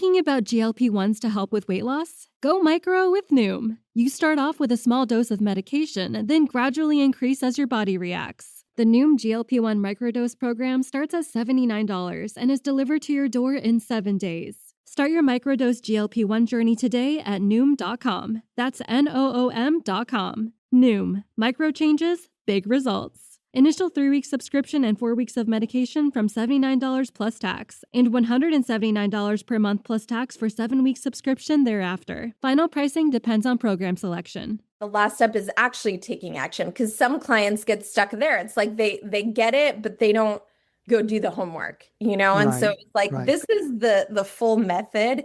Thinking about GLP-1s to help with weight loss? Go micro with Noom. You start off with a small dose of medication, then gradually increase as your body reacts. The Noom GLP-1 microdose program starts at $79 and is delivered to your door in 7 days. Start your microdose GLP-1 journey today at Noom.com. That's Noom.com. Noom. Micro changes, big results. Initial 3-week subscription and 4 weeks of medication from $79 plus tax, and $179 per month plus tax for 7-week subscription thereafter. Final pricing depends on program selection. The last step is actually taking action, because some clients get stuck there. It's like they get it, but they don't go do the homework, you know? And so it's like, this is the full method,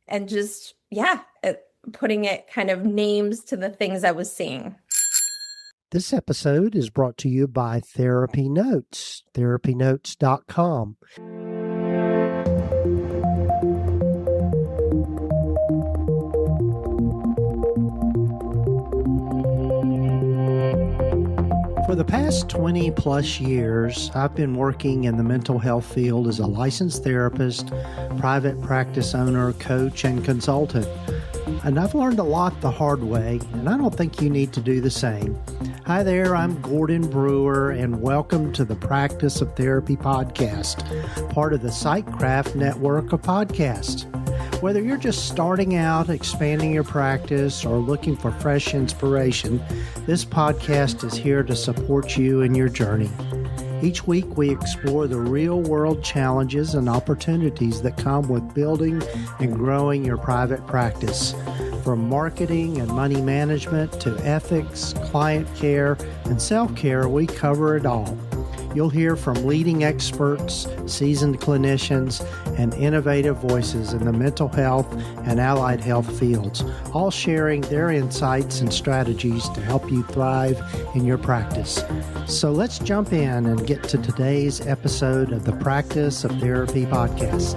and just, putting it kind of names to the things I was seeing. This episode is brought to you by TherapyNotes, TherapyNotes.com. For the past 20 plus years, I've been working in the mental health field as a licensed therapist, private practice owner, coach, and consultant. And I've learned a lot the hard way, and I don't think you need to do the same. Hi there, I'm Gordon Brewer, and welcome to the Practice of Therapy podcast, part of the PsychCraft network of podcasts. Whether you're just starting out, expanding your practice, or looking for fresh inspiration, this podcast is here to support you in your journey. Each week, we explore the real-world challenges and opportunities that come with building and growing your private practice. From marketing and money management to ethics, client care, and self-care, we cover it all. You'll hear from leading experts, seasoned clinicians, and innovative voices in the mental health and allied health fields, all sharing their insights and strategies to help you thrive in your practice. So let's jump in and get to today's episode of the Practice of Therapy podcast.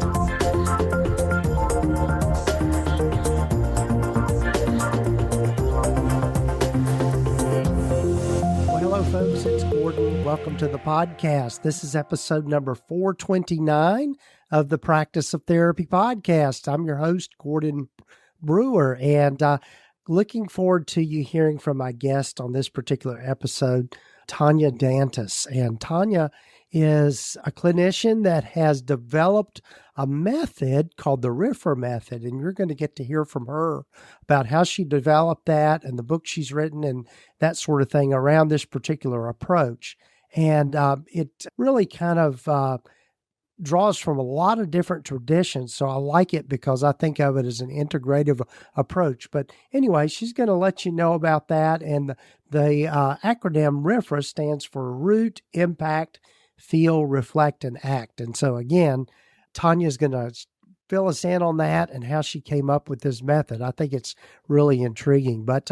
Folks, it's Gordon. Welcome to the podcast. This is episode number 429 of the Practice of Therapy podcast. I'm your host, Gordon Brewer, and looking forward to you hearing from my guest on this particular episode, Tanya Dantus. And Tanya is a clinician that has developed a method called the RIFRA Method, and you're going to get to hear from her about how she developed that and the book she's written and that sort of thing around this particular approach. And it really kind of draws from a lot of different traditions, so I like it because I think of it as an integrative approach. But anyway, she's going to let you know about that, and the acronym RIFRA stands for Root, Impact, Feel, Reflect, and Act. And so again, Tanya's going to fill us in on that and how she came up with this method. I think it's really intriguing. But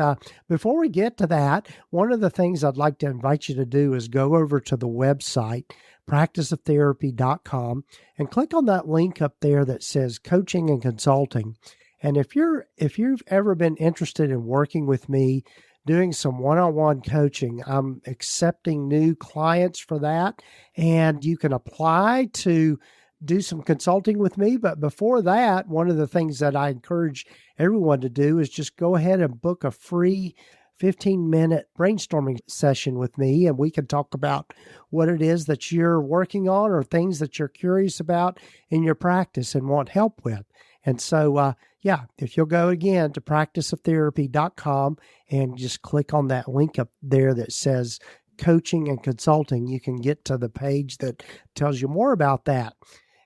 before we get to that, one of the things I'd like to invite you to do is go over to the website, practiceoftherapy.com, and click on that link up there that says coaching and consulting. And if you've ever been interested in working with me, doing some one-on-one coaching, I'm accepting new clients for that, and you can apply to do some consulting with me. But before that, one of the things that I encourage everyone to do is just go ahead and book a free 15-minute brainstorming session with me, and we can talk about what it is that you're working on or things that you're curious about in your practice and want help with. And so, if you'll go again to practiceoftherapy.com and just click on that link up there that says coaching and consulting, you can get to the page that tells you more about that.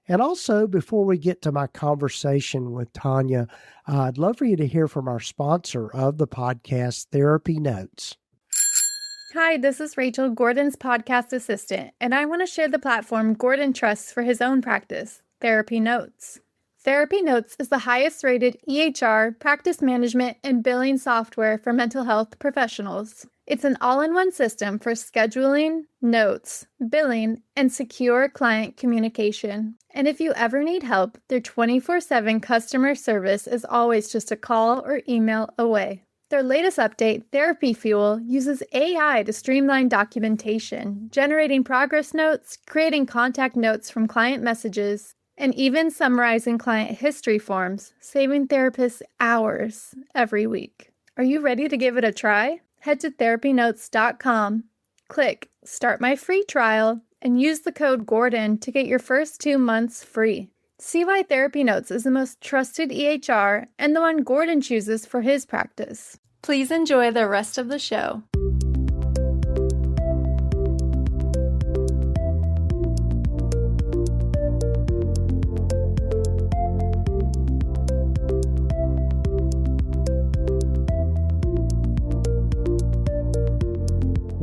And also, before we get to my conversation with Tanya, I'd love for you to hear from our sponsor of the podcast, TherapyNotes. Hi, this is Rachel, Gordon's podcast assistant, and I want to share the platform Gordon trusts for his own practice, TherapyNotes. TherapyNotes is the highest-rated EHR, practice management, and billing software for mental health professionals. It's an all-in-one system for scheduling, notes, billing, and secure client communication. And if you ever need help, their 24/7 customer service is always just a call or email away. Their latest update, Therapy Fuel, uses AI to streamline documentation, generating progress notes, creating contact notes from client messages, and even summarizing client history forms, saving therapists hours every week. Are you ready to give it a try? Head to therapynotes.com, click Start My Free Trial, and use the code Gordon to get your first 2 months free. See why Therapy Notes is the most trusted EHR and the one Gordon chooses for his practice. Please enjoy the rest of the show.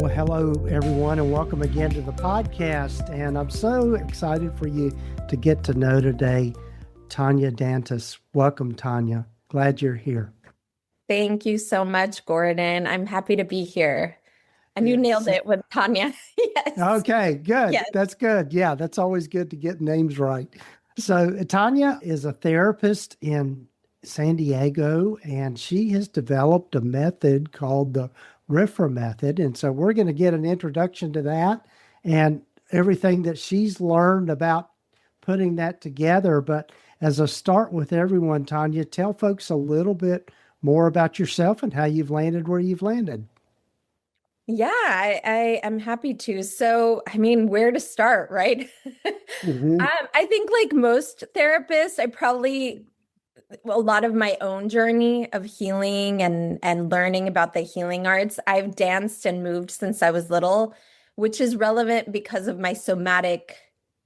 Well, hello, everyone, and welcome again to the podcast. And I'm so excited for you to get to know today Tanya Dantus. Welcome, Tanya. Glad you're here. Thank you so much, Gordon. I'm happy to be here. And you nailed it with Tanya. Yes. Okay, good. Yes. That's good. Yeah, that's always good to get names right. So Tanya is a therapist in San Diego, and she has developed a method called the RIFRA Method. And so we're going to get an introduction to that and everything that she's learned about putting that together. But as a start with everyone, Tanya, tell folks a little bit more about yourself and how you've landed where you've landed. Yeah, I am happy to. So, where to start, right? Mm-hmm. I think like most therapists, a lot of my own journey of healing and learning about the healing arts. I've danced and moved since I was little, which is relevant because of my somatic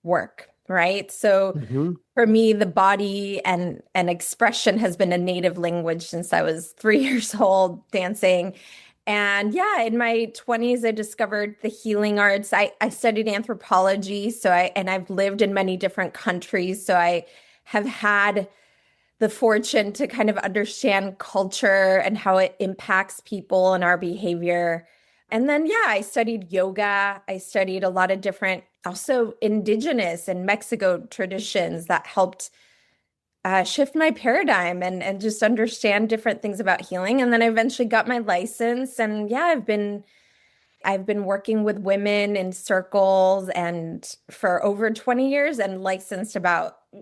work, right? So for me, the body and expression has been a native language since I was 3 years old, dancing. And yeah, in my 20s, I discovered the healing arts. I studied anthropology, and I've lived in many different countries. So I have had the fortune to kind of understand culture and how it impacts people and our behavior. And then, yeah, I studied yoga. I studied a lot of different, also indigenous and Mexico traditions that helped shift my paradigm and just understand different things about healing. And then I eventually got my license. And yeah, I've been working with women in circles and for over 20 years and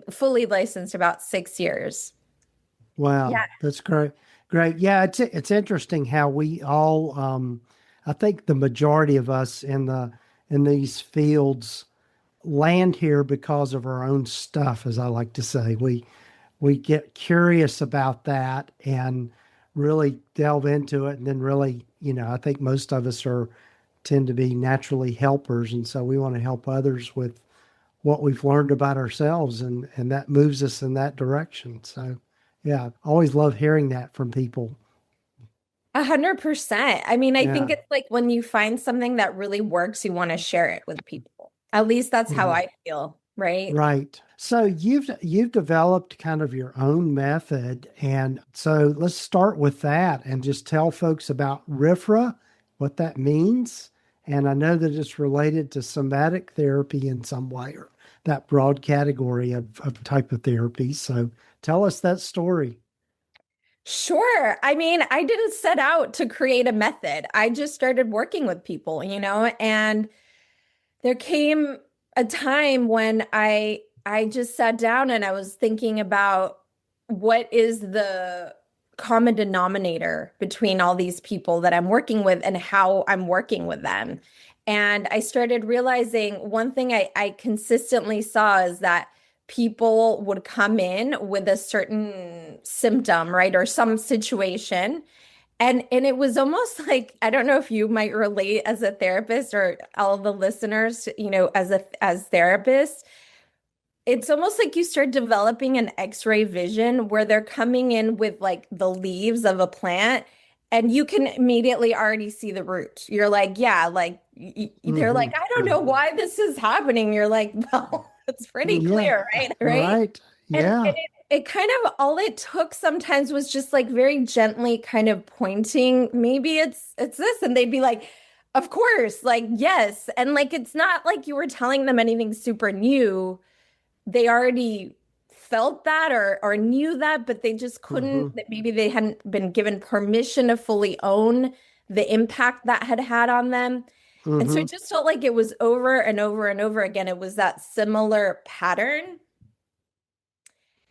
fully licensed about 6 years. Wow. Yeah. That's great. Great. Yeah. It's interesting how we all, I think the majority of us in these fields land here because of our own stuff, as I like to say. We get curious about that and really delve into it. And then really, I think most of us tend to be naturally helpers. And so we want to help others with what we've learned about ourselves. And that moves us in that direction. So yeah, I always love hearing that from people. 100%. I think it's like when you find something that really works, you want to share it with people. At least that's how I feel, right? Right. So you've developed kind of your own method. And so let's start with that and just tell folks about RIFRA, what that means. And I know that it's related to somatic therapy in some way, or that broad category of type of therapy. So tell us that story. Sure. I didn't set out to create a method. I just started working with people, and there came a time when I just sat down and I was thinking about what is the common denominator between all these people that I'm working with and how I'm working with them. And I started realizing one thing I consistently saw is that people would come in with a certain symptom, right? Or some situation. And it was almost like, I don't know if you might relate as a therapist or all the listeners, as therapists. It's almost like you start developing an X-ray vision where they're coming in with like the leaves of a plant and you can immediately already see the root. You're like, yeah, like they're like, I don't know why this is happening. You're like, well, it's pretty clear, right? Right. Yeah. And it kind of, all it took sometimes was just like very gently kind of pointing, maybe it's this. And they'd be like, of course, like, yes. And like, it's not like you were telling them anything super new. They already felt that or knew that, but they just couldn't, maybe they hadn't been given permission to fully own the impact that had on them. And so it just felt like it was over and over and over again. It was that similar pattern.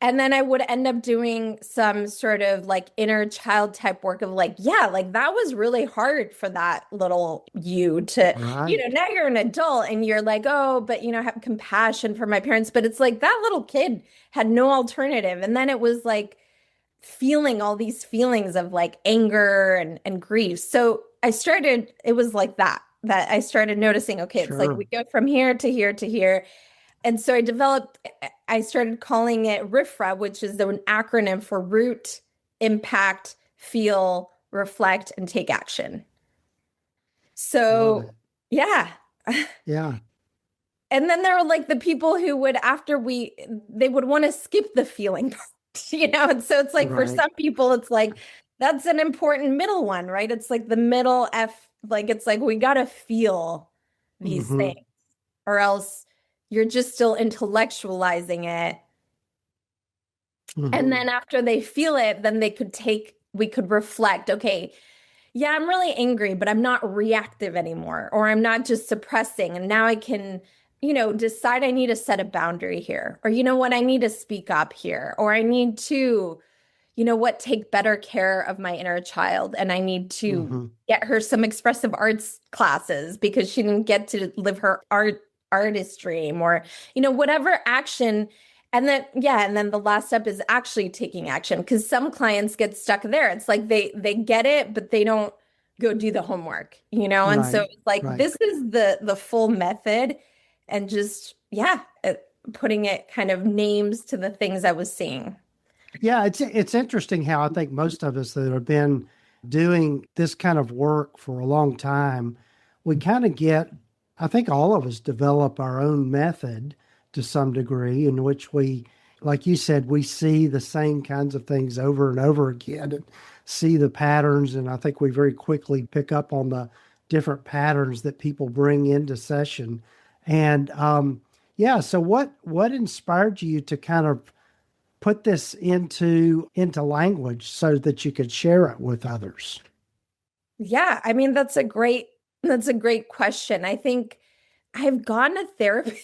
And then I would end up doing some sort of like inner child type work of like, yeah, like that was really hard for that little you to, Right. now you're an adult and you're like, oh, but have compassion for my parents. But it's like that little kid had no alternative. And then it was like feeling all these feelings of like anger and grief. So it was like that I started noticing, okay, it's like Sure. we go from here to here to here. And so I started calling it RIFRA, which is an acronym for root, impact, feel, reflect, and take action. Love it. So, yeah. Yeah. And then there were like the people who would, they would want to skip the feeling part, And so it's like for Right. some people, it's like, that's an important middle one, right? It's like the middle F, like, it's like we got to feel these things, or else you're just still intellectualizing it. And then after they feel it, then we could reflect, okay, yeah, I'm really angry, but I'm not reactive anymore, or I'm not just suppressing. And now I can, decide I need to set a boundary here, or what, I need to speak up here, or I need to, take better care of my inner child. And I need to get her some expressive arts classes because she didn't get to live her artist dream, or, whatever action. And then the last step is actually taking action, because some clients get stuck there. It's like they get it, but they don't go do the homework, And so it's like, this is the full method, and just, putting it kind of names to the things I was seeing. Yeah, it's interesting how I think most of us that have been doing this kind of work for a long time, we kind of I think all of us develop our own method to some degree, in which we, like you said, we see the same kinds of things over and over again and see the patterns. And I think we very quickly pick up on the different patterns that people bring into session. And so what inspired you to kind of put this into language so that you could share it with others? Yeah, I mean, that's a great question. I think I've gone to therapists.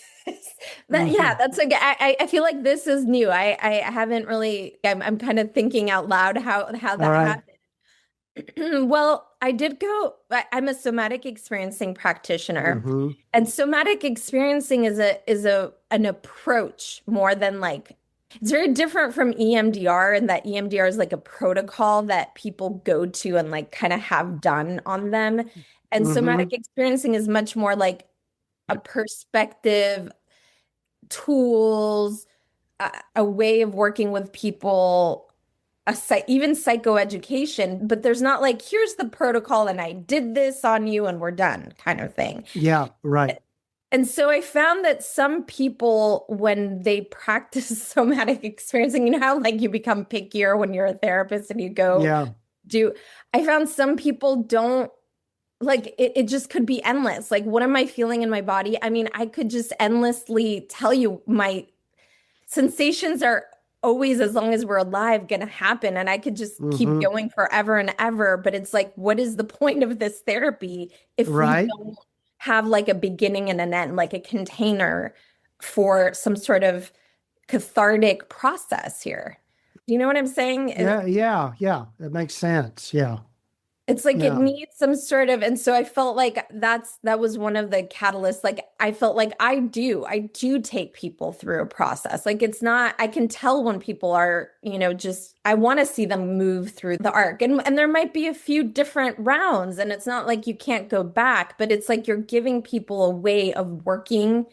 That's I feel like this is new. I haven't really, I'm kind of thinking out loud how that happened. Well, I'm a somatic experiencing practitioner, and somatic experiencing is an approach more than like, it's very different from EMDR, and that EMDR is like a protocol that people go to and like kind of have done on them. And somatic experiencing is much more like a perspective, tools, a way of working with people, even psychoeducation, but there's not like, here's the protocol and I did this on you and we're done kind of thing. Yeah, right. And so I found that some people, when they practice somatic experiencing, how like you become pickier when you're a therapist and you go I found some people don't, like it just could be endless. Like, what am I feeling in my body? I mean, I could just endlessly tell you my sensations are always, as long as we're alive, going to happen. And I could just keep going forever and ever. But it's like, what is the point of this therapy if we don't have like a beginning and an end, like a container for some sort of cathartic process here? Do you know what I'm saying? Yeah. It makes sense. Yeah. It's like it needs some sort of, and so I felt like that was one of the catalysts. Like I felt like I do take people through a process. Like it's not, I can tell when people are, just, I want to see them move through the arc, and there might be a few different rounds, and it's not like you can't go back, but it's like you're giving people a way of working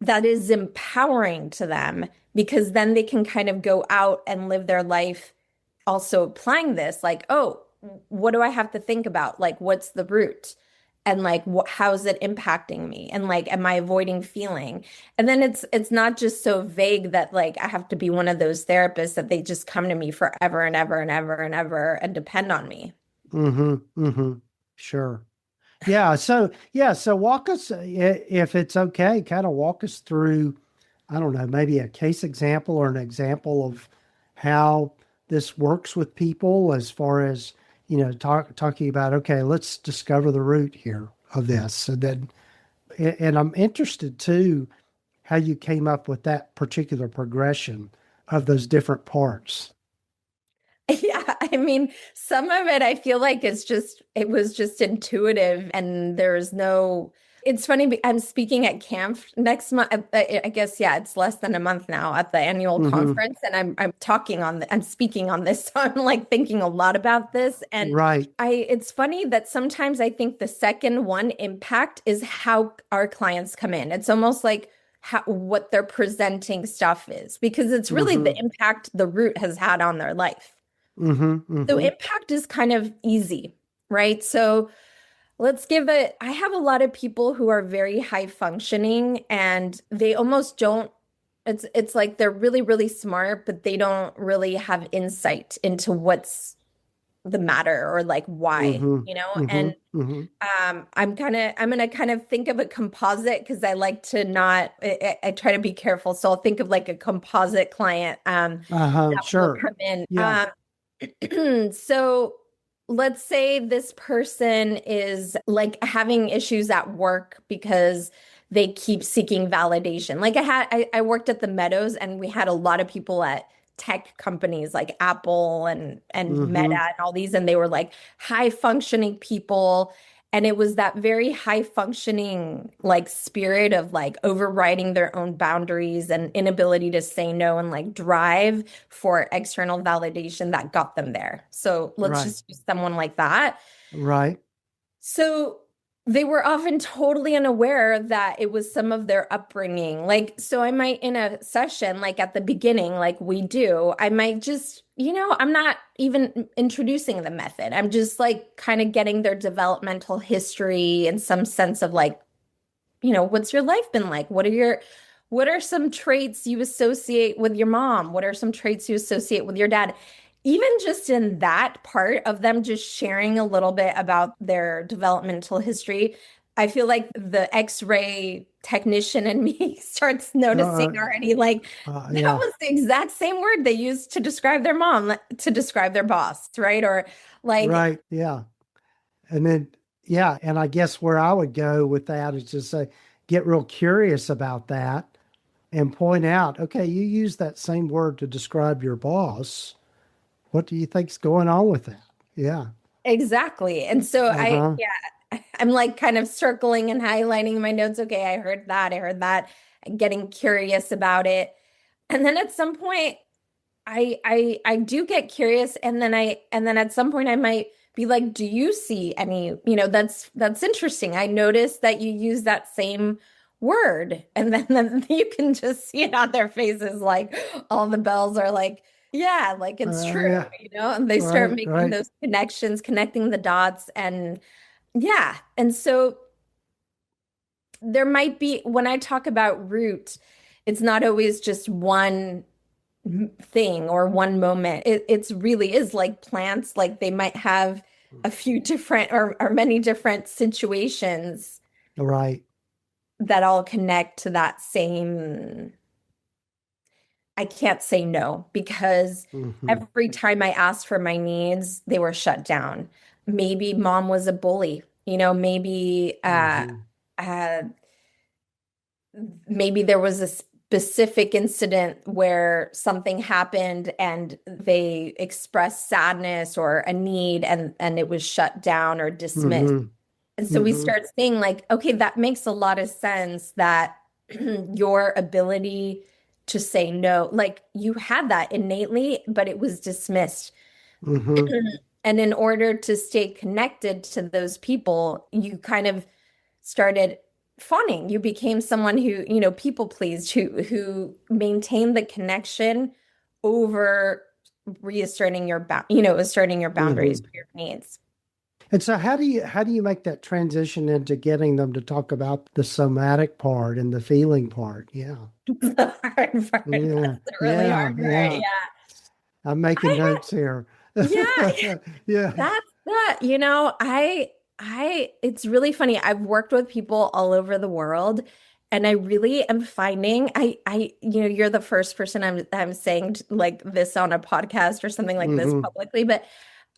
that is empowering to them, because then they can kind of go out and live their life also applying this, like, oh, what do I have to think about? Like, what's the root? And like, how is it impacting me? And like, am I avoiding feeling? And then it's not just so vague that like, I have to be one of those therapists that they just come to me forever and ever and ever and ever and depend on me. Sure. Yeah. So walk us, if it's okay, kind of walk us through, I don't know, maybe a case example or an example of how this works with people, as far as, talking about, okay, let's discover the root here of this. And I'm interested too, how you came up with that particular progression of those different parts? Yeah, I mean, some of it I feel like it was just intuitive and there's no, it's funny, I'm speaking at camp next month. I guess, yeah, it's less than a month now at the annual conference, and I'm speaking on this. So I'm like thinking a lot about this. And Right. it's funny that sometimes I think the second one impact is how our clients come in. It's almost like what their presenting stuff is, because it's really the impact the root has had on their life. So impact is kind of easy, right? So I have a lot of people who are very high functioning and they almost don't, it's like they're really, really smart, but they don't really have insight into what's the matter or like why, And I'm going to kind of think of a composite because I like to not, I try to be careful. So I'll think of like a composite client that Sure. will come in. Yeah. So let's say this person is like having issues at work because they keep seeking validation. Like I worked at the Meadows and we had a lot of people at tech companies like Apple and Meta and all these, and they were like high functioning people. And it was that very high functioning like spirit of like overriding their own boundaries and inability to say no and like drive for external validation that got them there. So let's just use someone like that. Right. So they were often totally unaware that it was some of their upbringing. Like, so I might in a session, like at the beginning, like we do, I might just, I'm not even introducing the method. I'm just like kind of getting their developmental history and some sense of like, what's your life been like? What are some traits you associate with your mom? What are some traits you associate with your dad? Even just in that part of them just sharing a little bit about their developmental history, I feel like the X-ray technician in me starts noticing already, like, that was the exact same word they used to describe their mom, to describe their boss, right? Or like... Right, yeah. And then, yeah, and I guess where I would go with that is just say, get real curious about that and point out, okay, you use that same word to describe your boss. What do you think's going on with that? Yeah. Exactly. And so I'm like kind of circling and highlighting my notes. Okay, I heard that, getting curious about it. And then at some point I do get curious, and then at some point I might be like, do you see any, that's interesting. I noticed that you use that same word. And then you can just see it on their faces, like all the bells are like, yeah, like it's true, and they start making those connections, connecting the dots. And yeah. And so there might be, when I talk about root, it's not always just one thing or one moment. It's really is like plants, like they might have a few different or many different situations. Right. That all connect to that same... I can't say no, because every time I asked for my needs, they were shut down. Maybe mom was a bully, maybe maybe there was a specific incident where something happened and they expressed sadness or a need, and it was shut down or dismissed. And so we start seeing like, okay, that makes a lot of sense, that your ability to say no, like you had that innately, but it was dismissed. And in order to stay connected to those people, you kind of started fawning. You became someone who, people pleased, who maintained the connection over reasserting asserting your boundaries, your needs. And so how do you make that transition into getting them to talk about the somatic part and the feeling part? Yeah. The hard part. Yeah. That's the really hard part. Yeah. I'm making notes here. Yeah. Yeah. That's that. It's really funny. I've worked with people all over the world, and I really am finding you're the first person I'm saying like this on a podcast or something like this publicly, but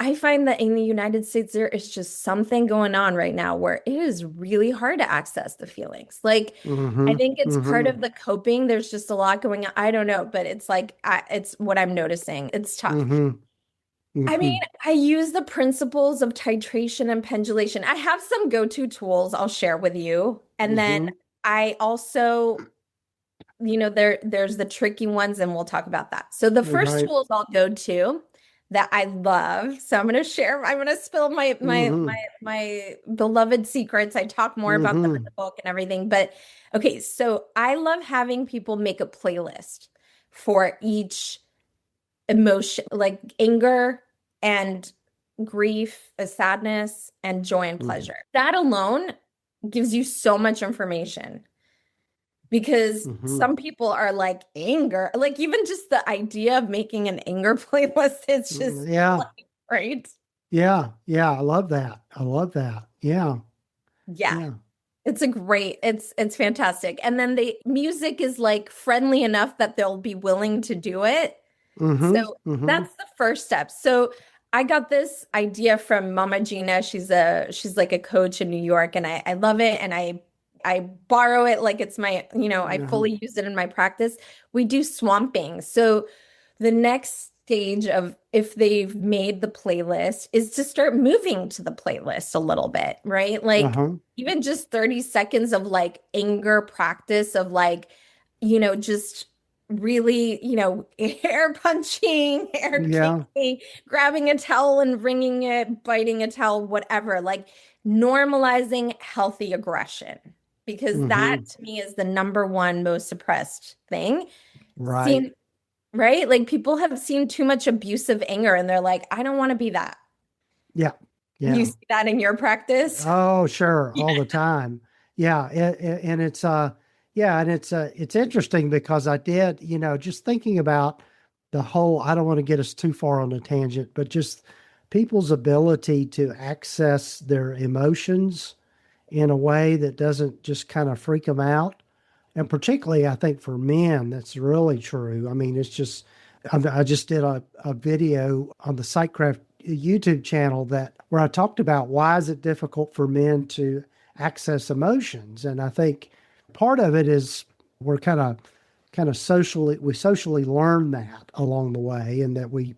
I find that in the United States, there is just something going on right now where it is really hard to access the feelings. Like, I think it's part of the coping. There's just a lot going on. I don't know, but it's like, it's what I'm noticing. It's tough. I mean, I use the principles of titration and pendulation. I have some go-to tools I'll share with you. And then I also, there's the tricky ones, and we'll talk about that. So the first tools I'll go to that I love. So I'm going to spill my beloved secrets. I talk more about them in the book and everything. But okay, so I love having people make a playlist for each emotion, like anger and grief, sadness, and joy and pleasure. That alone gives you so much information. Because some people are like anger, like even just the idea of making an anger playlist, it's just like, right? Yeah. I love that. Yeah. It's fantastic. And then the music is like friendly enough that they'll be willing to do it. So that's the first step. So I got this idea from Mama Gina. She's like a coach in New York, and I love it. And I borrow it like it's my, I fully use it in my practice. We do swamping. So the next stage of, if they've made the playlist, is to start moving to the playlist a little bit, right? Like even just 30 seconds of like anger practice of like, just really, hair punching, hair kicking, grabbing a towel and wringing it, biting a towel, whatever, like normalizing healthy aggression. Because that to me is the number one most suppressed thing. Right. Right? Like people have seen too much abusive anger and they're like, I don't want to be that. Yeah. You see that in your practice? Oh, sure. All the time. Yeah. And it's, it's interesting because I did, just thinking about the whole, I don't want to get us too far on a tangent, but just people's ability to access their emotions in a way that doesn't just kind of freak them out. And particularly, I think for men, that's really true. I mean, it's just, I just did a video on the Psychcraft YouTube channel where I talked about why is it difficult for men to access emotions. And I think part of it is we're kind of socially learn that along the way. And that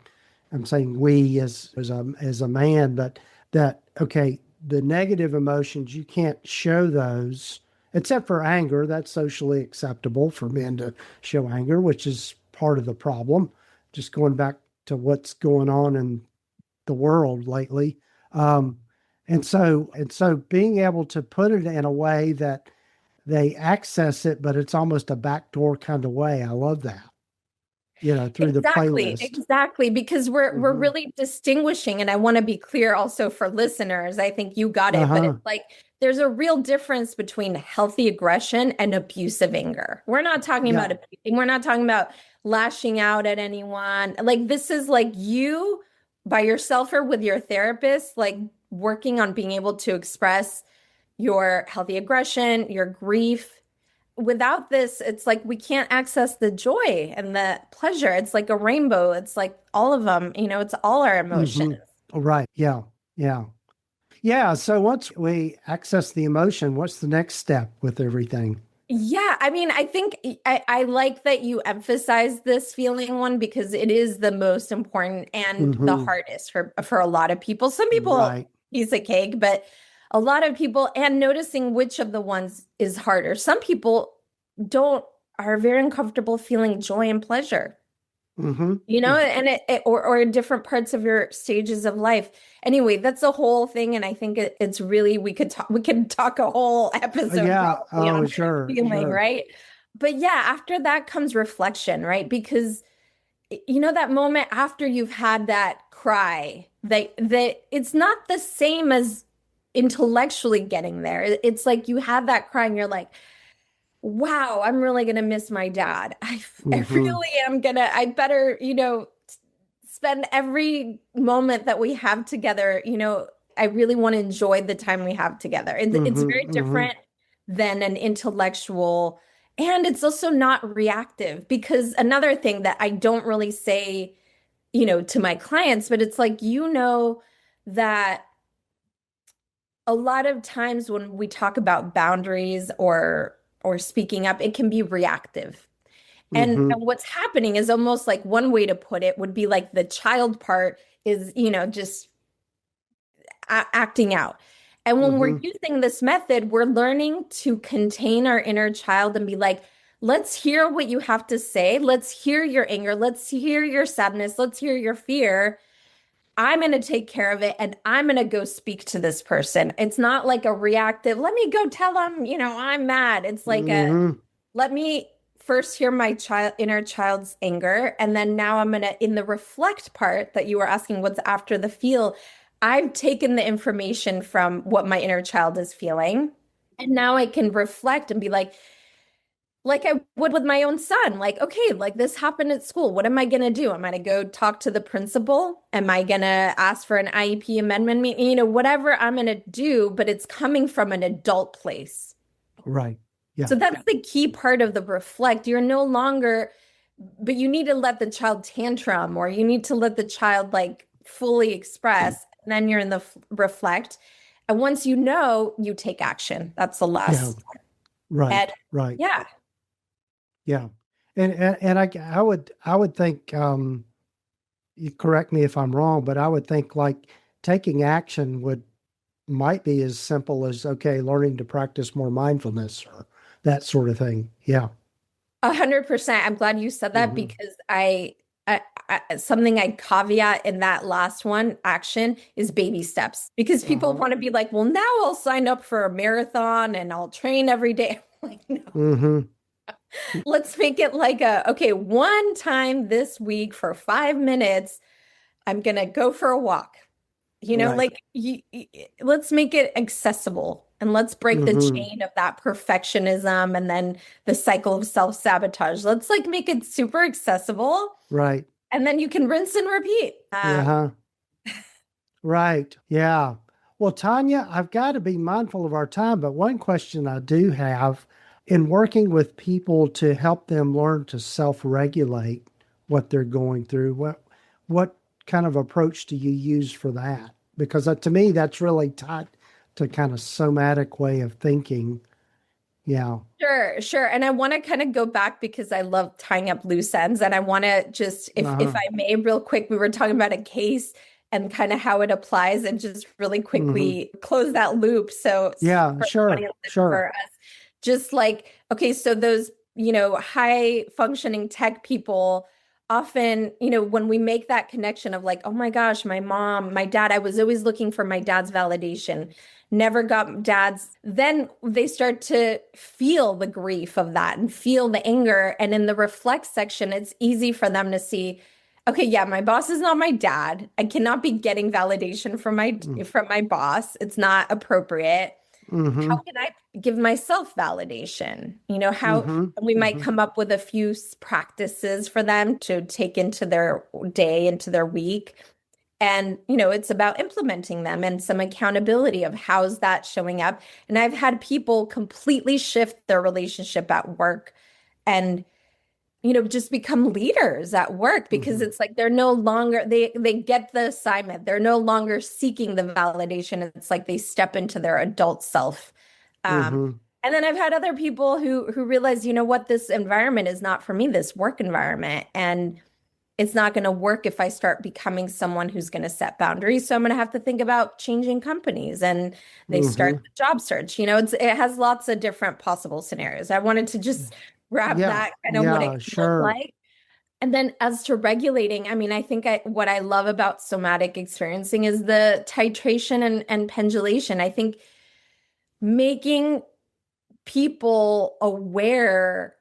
I'm saying we as a man, but that, okay, the negative emotions, you can't show those, except for anger. That's socially acceptable for men to show anger, which is part of the problem. Just going back to what's going on in the world lately. And so being able to put it in a way that they access it, but it's almost a backdoor kind of way. I love that. Through the playlist. Exactly, because we're really distinguishing, and I want to be clear also for listeners. I think you got it, but it's like there's a real difference between healthy aggression and abusive anger. We're not talking about abusing. We're not talking about lashing out at anyone. Like this is like you by yourself or with your therapist, like working on being able to express your healthy aggression, your grief. Without this, it's like we can't access the joy and the pleasure. It's like a rainbow. It's like all of them, it's all our emotions. Right. Yeah. So once we access the emotion, what's the next step with everything? Yeah. I mean, I think I like that you emphasize this feeling one because it is the most important and the hardest for a lot of people. Some people, piece of cake, but a lot of people, and noticing which of the ones is harder. Some people are very uncomfortable feeling joy and pleasure, and or in different parts of your stages of life. Anyway, that's a whole thing. And I think it's really, we could talk a whole episode. On feeling, right? But yeah, after that comes reflection, right? Because that moment after you've had that cry, that it's not the same as intellectually getting there. It's like you have that cry and you're like, wow, I'm really going to miss my dad. I really am I better, spend every moment that we have together. I really want to enjoy the time we have together. It's very different than an intellectual, and it's also not reactive, because another thing that I don't really say to my clients, but it's like, that a lot of times when we talk about boundaries or speaking up, it can be reactive. And what's happening is almost like one way to put it would be like the child part is, just acting out. And when we're using this method, we're learning to contain our inner child and be like, let's hear what you have to say. Let's hear your anger. Let's hear your sadness. Let's hear your fear. I'm going to take care of it and I'm going to go speak to this person. It's not like a reactive, let me go tell them, I'm mad. It's like let me first hear my inner child's anger. And then now I'm going to, in the reflect part that you were asking, what's after the feel, I've taken the information from what my inner child is feeling. And now I can reflect and be like I would with my own son, like, okay, like this happened at school. What am I going to do? Am I going to go talk to the principal? Am I going to ask for an IEP amendment? Whatever I'm going to do, but it's coming from an adult place. Right. Yeah. So that's the key part of the reflect. You're no longer, but you need to let the child tantrum, or you need to let the child like fully express, and then you're in the reflect. And once you take action. That's the last. Yeah. Right. Right. Yeah. Yeah. And I would think, you correct me if I'm wrong, but I would think like taking action might be as simple as, okay, learning to practice more mindfulness or that sort of thing. Yeah. 100%. I'm glad you said that, because I something I caveat in that last one, action, is baby steps, because people want to be like, well, now I'll sign up for a marathon and I'll train every day. I'm like, no. Let's make it like okay, one time this week for 5 minutes, I'm going to go for a walk. Like let's make it accessible, and let's break the chain of that perfectionism and then the cycle of self-sabotage. Let's like make it super accessible. Right. And then you can rinse and repeat. Right. Yeah. Well, Tanya, I've got to be mindful of our time, but one question I do have, in working with people to help them learn to self-regulate what they're going through, what kind of approach do you use for that? Because to me, that's really tied to kind of somatic way of thinking. Yeah. Sure. And I want to kind of go back, because I love tying up loose ends. And I want to just, if I may, real quick, we were talking about a case and kind of how it applies, and just really quickly close that loop. So yeah, sure. For us, just like, okay, so those, high functioning tech people often, when we make that connection of like, oh my gosh, my mom, my dad, I was always looking for my dad's validation, never got dad's, then they start to feel the grief of that and feel the anger. And in the reflect section, it's easy for them to see, okay, yeah, my boss is not my dad. I cannot be getting validation from my boss. It's not appropriate. How can I give myself validation? We might come up with a few practices for them to take into their day, into their week. And, it's about implementing them and some accountability of how's that showing up. And I've had people completely shift their relationship at work and, just become leaders at work, because it's like they're no longer, they get the assignment. They're no longer seeking the validation. It's like they step into their adult self. And then I've had other people who realize, what, this environment is not for me, this work environment. And it's not going to work if I start becoming someone who's going to set boundaries. So I'm going to have to think about changing companies, and they start the job search. It has lots of different possible scenarios. I wanted to just wrap that kind of what it looks like. And then as to regulating, I mean, I think what I love about somatic experiencing is the titration and pendulation. I think making people aware,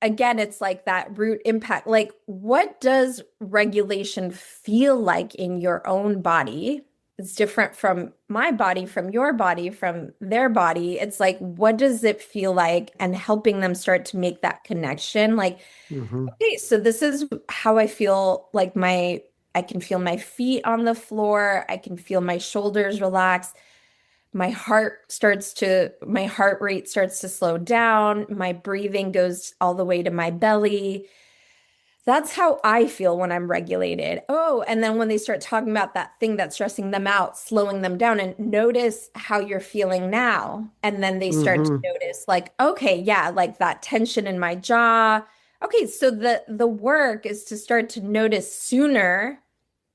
again, it's like that root impact. Like, what does regulation feel like in your own body? It's different from my body, from your body, from their body. It's like, what does it feel like? And helping them start to make that connection. Like, okay, so this is how I feel, like I can feel my feet on the floor. I can feel my shoulders relax. My heart rate starts to slow down. My breathing goes all the way to my belly. That's how I feel when I'm regulated. Oh, and then when they start talking about that thing that's stressing them out, slowing them down, and notice how you're feeling now. And then they start to notice, like, okay, yeah, like that tension in my jaw. Okay, so the work is to start to notice sooner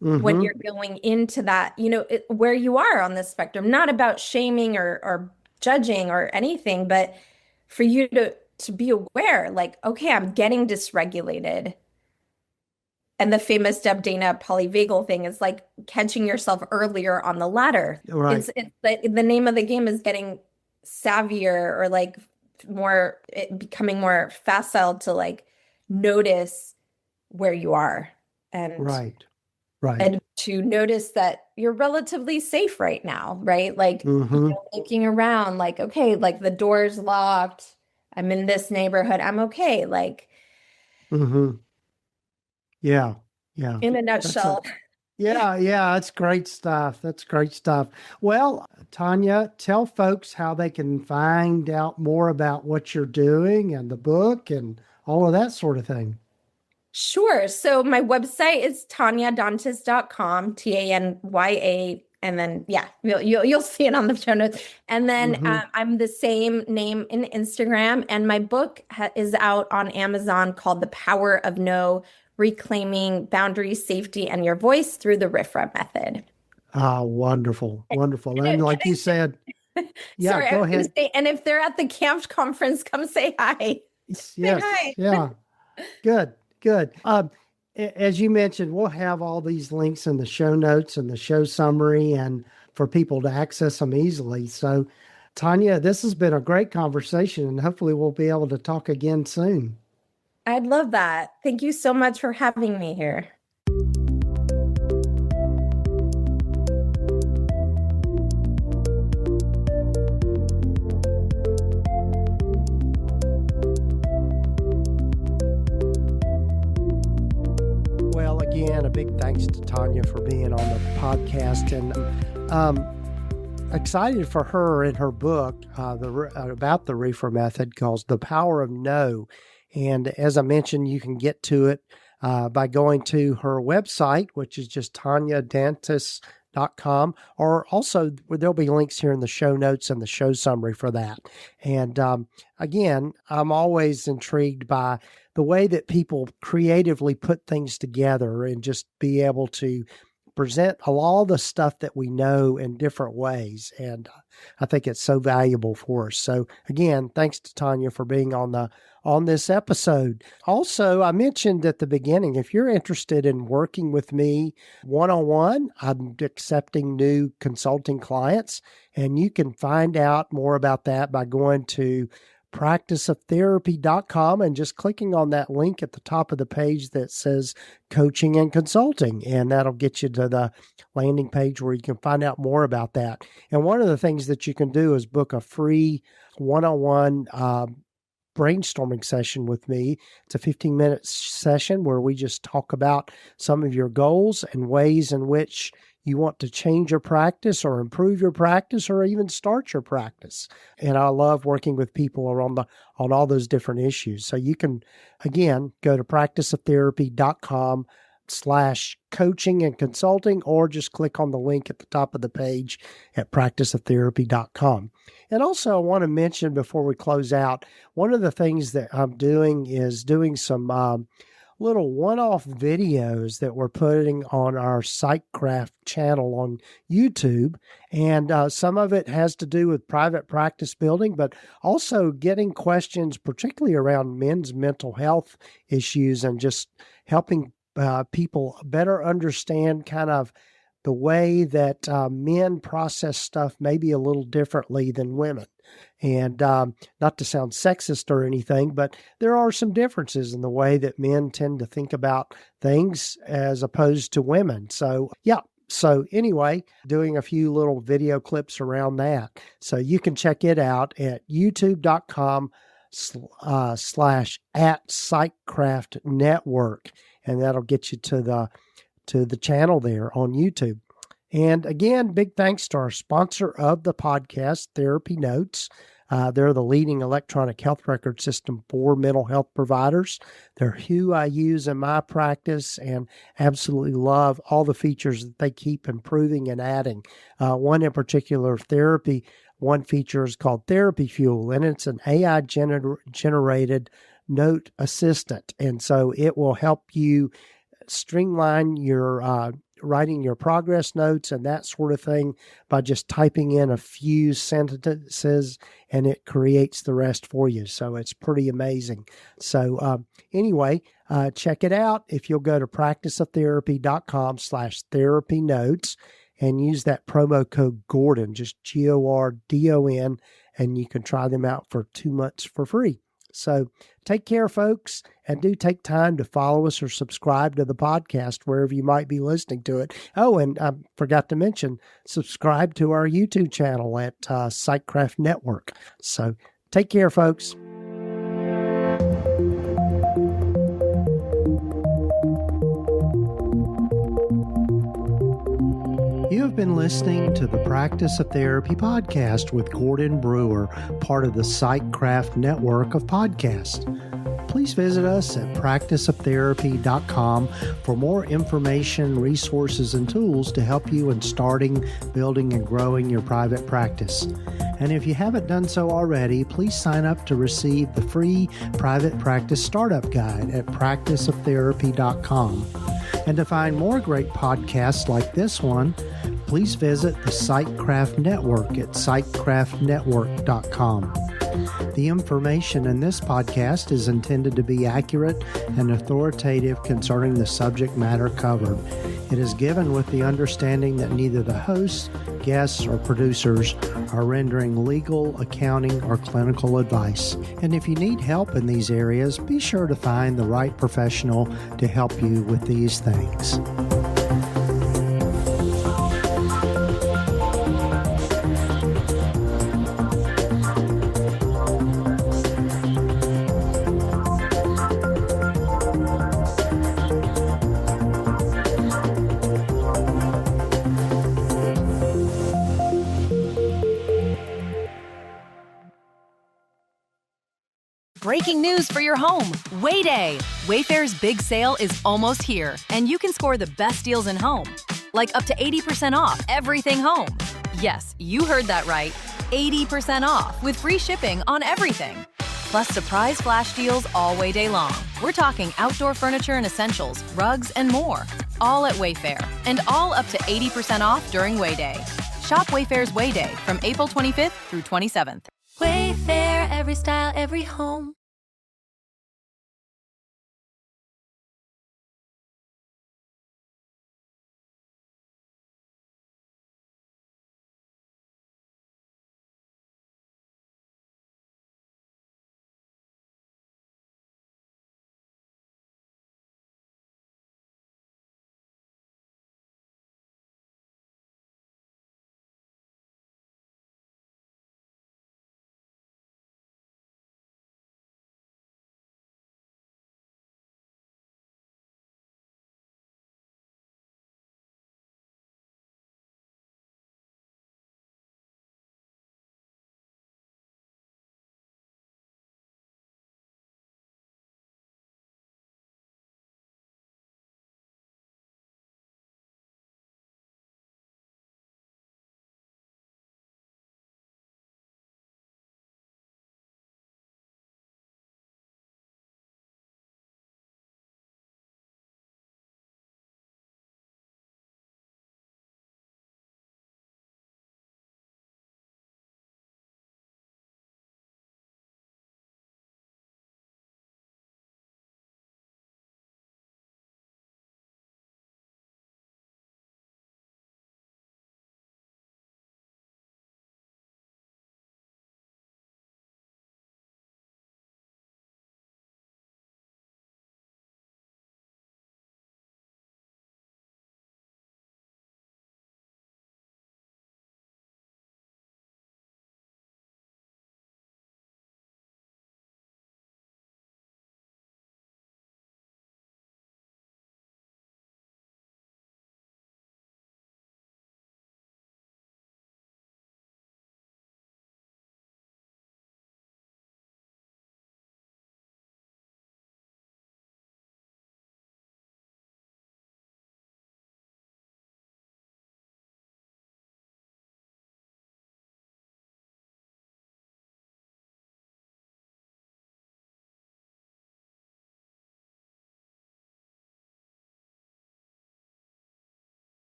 when you're going into that, where you are on the spectrum. Not about shaming or judging or anything, but for you to be aware, like, okay, I'm getting dysregulated. And the famous Deb Dana polyvagal thing is like catching yourself earlier on the ladder. Right. It's the name of the game is getting savvier or like becoming more facile to like notice where you are and Right. Right. and to notice that you're relatively safe right now, right? Like looking around, like, okay, like the door's locked. I'm in this neighborhood. I'm okay. Like, Yeah. Yeah. in a nutshell. Yeah. That's great stuff. That's great stuff. Well, Tanya, tell folks how they can find out more about what you're doing and the book and all of that sort of thing. Sure. So my website is tanyadantus.com, Tanya, and then you'll see it on the show notes. And then I'm the same name in Instagram, and my book is out on Amazon called The Power of No: Reclaiming Boundaries, Safety, and Your Voice Through the RIFRA Method. Ah, wonderful. Wonderful. And like you said, yeah, sorry, go I was ahead. gonna say, and if they're at the camp conference, come say hi. Yes. Hi. Yeah. Good. As you mentioned, we'll have all these links in the show notes and the show summary and for people to access them easily. So, Tanya, this has been a great conversation, and hopefully we'll be able to talk again soon. I'd love that. Thank you so much for having me here. Well, again, a big thanks to Tanya for being on the podcast, and excited for her in her book about the RIFRA method called The Power of No. And as I mentioned, you can get to it by going to her website, which is just tanyadantus.com, or also there'll be links here in the show notes and the show summary for that. And again, I'm always intrigued by the way that people creatively put things together and just be able to present all the stuff that we know in different ways. And I think it's so valuable for us. So again, thanks to Tanya for being on this episode. Also, I mentioned at the beginning, if you're interested in working with me one-on-one, I'm accepting new consulting clients, and you can find out more about that by going to practiceoftherapy.com and just clicking on that link at the top of the page that says coaching and consulting. And that'll get you to the landing page where you can find out more about that. And one of the things that you can do is book a free one-on-one brainstorming session with me. It's a 15-minute session where we just talk about some of your goals and ways in which you want to change your practice or improve your practice or even start your practice. And I love working with people on all those different issues. So you can, again, go to practiceoftherapy.com/coaching and consulting, or just click on the link at the top of the page at practiceoftherapy.com. And also I want to mention before we close out, one of the things that I'm doing is doing some little one-off videos that we're putting on our PsychCraft channel on YouTube. And some of it has to do with private practice building, but also getting questions, particularly around men's mental health issues, and just helping people better understand kind of the way that men process stuff maybe a little differently than women. And not to sound sexist or anything, but there are some differences in the way that men tend to think about things as opposed to women. So, yeah. So anyway, doing a few little video clips around that. So you can check it out at youtube.com/@PsychCraftNetwork. And that'll get you to the channel there on YouTube. And again, big thanks to our sponsor of the podcast, TherapyNotes. They're the leading electronic health record system for mental health providers. They're who I use in my practice and absolutely love all the features that they keep improving and adding. One in particular, one feature is called Therapy Fuel, and it's an AI generated note assistant. And so it will help you streamline your writing your progress notes and that sort of thing by just typing in a few sentences, and it creates the rest for you. So it's pretty amazing. So anyway, check it out. If you'll go to practiceoftherapy.com/therapynotes and use that promo code Gordon, just GORDON, and you can try them out for 2 months for free. So take care, folks, and do take time to follow us or subscribe to the podcast wherever you might be listening to it. Oh, and I forgot to mention, subscribe to our YouTube channel at Psychcraft Network. So take care, folks. You have been listening to the Practice of Therapy podcast with Gordon Brewer, part of the Psychcraft network of podcasts. Please visit us at practiceoftherapy.com for more information, resources, and tools to help you in starting, building, and growing your private practice. And if you haven't done so already, please sign up to receive the free Private Practice Startup Guide at practiceoftherapy.com. And to find more great podcasts like this one, please visit the Psychcraft Network at psychcraftnetwork.com. The information in this podcast is intended to be accurate and authoritative concerning the subject matter covered. It is given with the understanding that neither the hosts, guests, or producers are rendering legal, accounting, or clinical advice. And if you need help in these areas, be sure to find the right professional to help you with these things. Breaking news for your home. Way Day. Wayfair's big sale is almost here, and you can score the best deals in home. Like up to 80% off everything home. Yes, you heard that right. 80% off with free shipping on everything. Plus surprise flash deals all Way Day long. We're talking outdoor furniture and essentials, rugs, and more. All at Wayfair, and all up to 80% off during Way Day. Shop Wayfair's Way Day from April 25th through 27th. Wayfair, every style, every home.